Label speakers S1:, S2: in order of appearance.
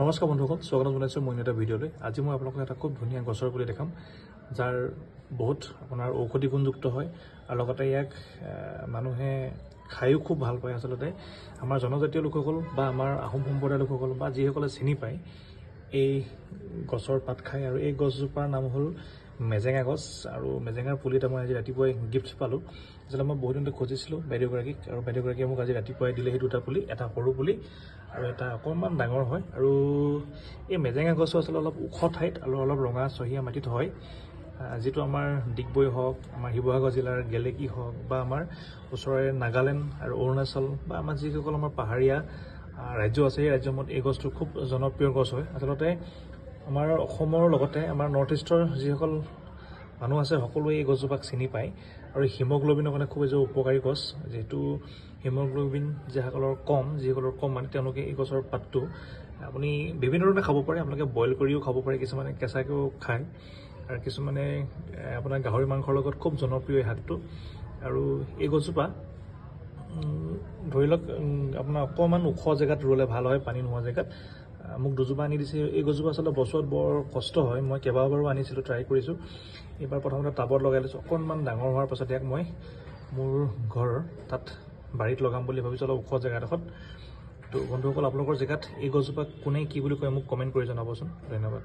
S1: নমস্কাৰ বন্ধুসকল, স্বাগতম জনাইছোঁ মই এটা ভিডিঅ'লৈ। আজি মই আপোনালোকক এটা খুব ধুনীয়া গছৰ পুলি দেখাম, যাৰ বহুত আপোনাৰ ঔষধি গুণযুক্ত হয় আৰু লগতে ইয়াক মানুহে খায়ো খুব ভাল পায়। আচলতে আমাৰ জনজাতীয় লোকসকল বা আমাৰ আহোম সম্প্ৰদায়ৰ লোকসকল বা যিসকলে চিনি পায় এই গছৰ পাত খায়। আৰু এই গছজোপাৰ নাম হ'ল মেজেঙা গছ। আৰু মেজেঙাৰ পুলি এটা মই আজি ৰাতিপুৱাই গিফ্ট পালোঁ। আচলতে মই বহুত দিনতে খুজিছিলোঁ বাইদেউগৰাকীক, আৰু বাইদেউগৰাকীয়ে মোক আজি ৰাতিপুৱাই দিলেহি দুটা পুলি, এটা সৰু পুলি আৰু এটা অকণমান ডাঙৰ হয়। আৰু এই মেজেঙা গছটো আচলতে অলপ ওখ ঠাইত আৰু অলপ ৰঙা চহীয়া মাটিত হয়, যিটো আমাৰ ডিগবৈ হওক, আমাৰ শিৱসাগৰ জিলাৰ গেলেকী হওক বা আমাৰ ওচৰৰে নাগালেণ্ড আৰু অৰুণাচল বা আমাৰ যিসকল আমাৰ পাহাৰীয়া ৰাজ্য আছে, সেই ৰাজ্যসমূহত এই গছটো খুব জনপ্ৰিয় গছ হয়। আচলতে আমাৰ অসমৰ লগতে আমাৰ নৰ্থ ইষ্টৰ যিসকল মানুহ আছে সকলোৱে এই গছজোপাক চিনি পায়। আৰু হিমগ্ল'বিনৰ কাৰণে খুব এজন উপকাৰী গছ, যিহেতু হিমগ্ল'বিন যিসকলৰ কম মানে তেওঁলোকে এই গছৰ পাতটো আপুনি বিভিন্ন ধৰণে খাব পাৰে। আপোনালোকে বইল কৰিও খাব পাৰে, কিছুমানে কেঁচাকৈও খায়, আৰু কিছুমানে আপোনাৰ গাহৰি মাংসৰ লগত খুব জনপ্ৰিয় এই শাকটো। আৰু এই গছজোপা ধৰি লওক আপোনাৰ অকণমান ওখ জেগাত ৰুলে ভাল হয়, পানী নোহোৱা জেগাত। মোক দুজোপা আনি দিছে। এই গছজোপা আচলতে বছৰত বৰ কষ্ট হয়, মই কেইবাবাৰো আনিছিলোঁ, ট্ৰাই কৰিছোঁ। এইবাৰ প্ৰথমতে টাবত লগাই লৈছোঁ, অকণমান ডাঙৰ হোৱাৰ পাছত ইয়াক মই মোৰ ঘৰৰ তাত বাৰীত লগাম বুলি ভাবিছোঁ, অলপ ওখ জেগাডোখৰত। তো বন্ধুসকল, আপোনালোকৰ জেগাত এই গছজোপাক কোনে কি বুলি কয় মোক কমেণ্ট কৰি জনাবচোন। ধন্যবাদ।